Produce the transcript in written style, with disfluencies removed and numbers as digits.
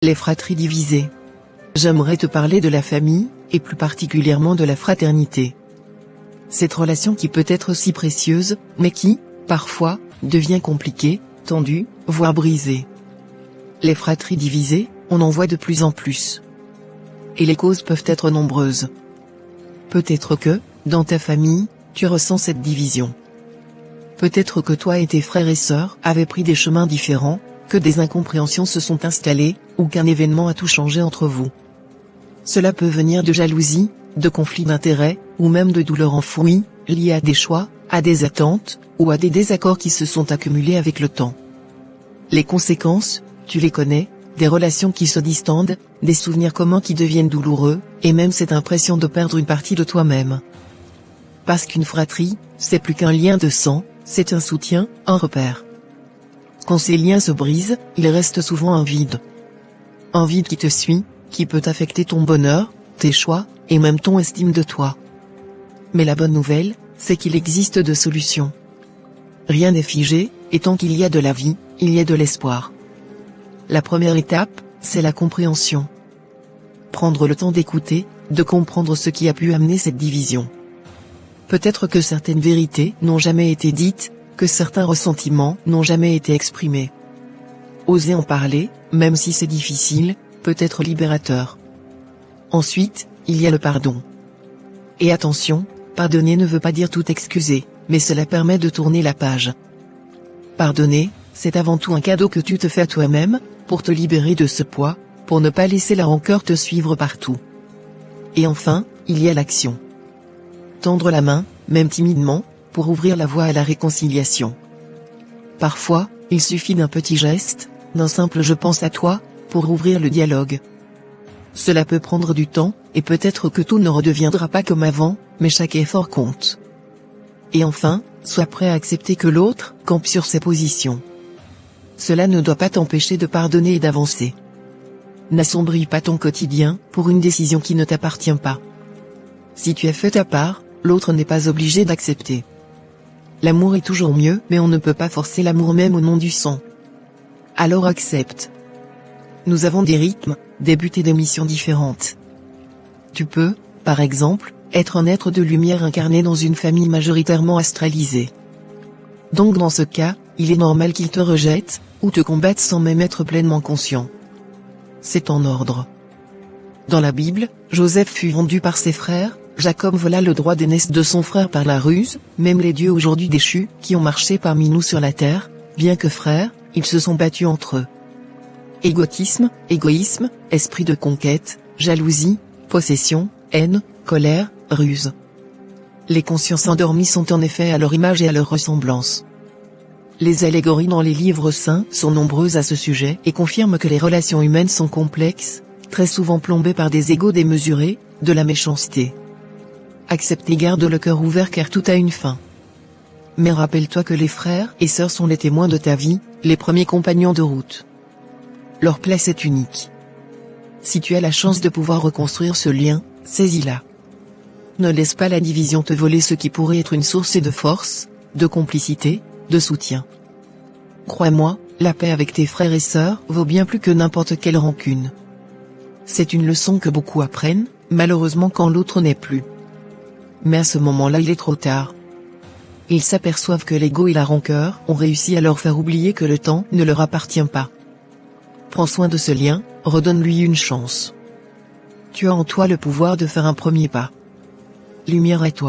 Les fratries divisées. J'aimerais te parler de la famille, et plus particulièrement de la fraternité. Cette relation qui peut être si précieuse, mais qui, parfois, devient compliquée, tendue, voire brisée. Les fratries divisées, on en voit de plus en plus. Et les causes peuvent être nombreuses. Peut-être que, dans ta famille, tu ressens cette division. Peut-être que toi et tes frères et sœurs avez pris des chemins différents, que des incompréhensions se sont installées, ou qu'un événement a tout changé entre vous. Cela peut venir de jalousie, de conflits d'intérêts, ou même de douleurs enfouies, liées à des choix, à des attentes, ou à des désaccords qui se sont accumulés avec le temps. Les conséquences, tu les connais, des relations qui se distendent, des souvenirs communs qui deviennent douloureux, et même cette impression de perdre une partie de toi-même. Parce qu'une fratrie, c'est plus qu'un lien de sang, c'est un soutien, un repère. Quand ces liens se brisent, il reste souvent un vide. Un vide qui te suit, qui peut affecter ton bonheur, tes choix, et même ton estime de toi. Mais la bonne nouvelle, c'est qu'il existe deux solutions. Rien n'est figé, et tant qu'il y a de la vie, il y a de l'espoir. La première étape, c'est la compréhension. Prendre le temps d'écouter, de comprendre ce qui a pu amener cette division. Peut-être que certaines vérités n'ont jamais été dites, que certains ressentiments n'ont jamais été exprimés. Oser en parler, même si c'est difficile, peut être libérateur. Ensuite, il y a le pardon. Et attention, pardonner ne veut pas dire tout excuser, mais cela permet de tourner la page. Pardonner, c'est avant tout un cadeau que tu te fais à toi-même, pour te libérer de ce poids, pour ne pas laisser la rancœur te suivre partout. Et enfin, il y a l'action. Tendre la main, même timidement, pour ouvrir la voie à la réconciliation. Parfois, il suffit d'un petit geste, d'un simple « je pense à toi », pour ouvrir le dialogue. Cela peut prendre du temps, et peut-être que tout ne redeviendra pas comme avant, mais chaque effort compte. Et enfin, sois prêt à accepter que l'autre campe sur ses positions. Cela ne doit pas t'empêcher de pardonner et d'avancer. N'assombris pas ton quotidien pour une décision qui ne t'appartient pas. Si tu as fait ta part, l'autre n'est pas obligé d'accepter. L'amour est toujours mieux, mais on ne peut pas forcer l'amour même au nom du sang. Alors accepte. Nous avons des rythmes, des buts et des missions différentes. Tu peux, par exemple, être un être de lumière incarné dans une famille majoritairement astralisée. Donc dans ce cas, il est normal qu'il te rejette, ou te combatte sans même être pleinement conscient. C'est en ordre. Dans la Bible, Joseph fut vendu par ses frères, Jacob vola le droit d'aînesse de son frère par la ruse, même les dieux aujourd'hui déchus, qui ont marché parmi nous sur la terre, bien que frères, ils se sont battus entre eux. Égotisme, égoïsme, esprit de conquête, jalousie, possession, haine, colère, ruse. Les consciences endormies sont en effet à leur image et à leur ressemblance. Les allégories dans les livres saints sont nombreuses à ce sujet et confirment que les relations humaines sont complexes, très souvent plombées par des égos démesurés, de la méchanceté. Accepte et garde le cœur ouvert car tout a une fin. Mais rappelle-toi que les frères et sœurs sont les témoins de ta vie, les premiers compagnons de route. Leur place est unique. Si tu as la chance de pouvoir reconstruire ce lien, saisis-la. Ne laisse pas la division te voler ce qui pourrait être une source de force, de complicité, de soutien. Crois-moi, la paix avec tes frères et sœurs vaut bien plus que n'importe quelle rancune. C'est une leçon que beaucoup apprennent, malheureusement quand l'autre n'est plus. Mais à ce moment-là il est trop tard. Ils s'aperçoivent que l'ego et la rancœur ont réussi à leur faire oublier que le temps ne leur appartient pas. Prends soin de ce lien, redonne-lui une chance. Tu as en toi le pouvoir de faire un premier pas. Lumière à toi.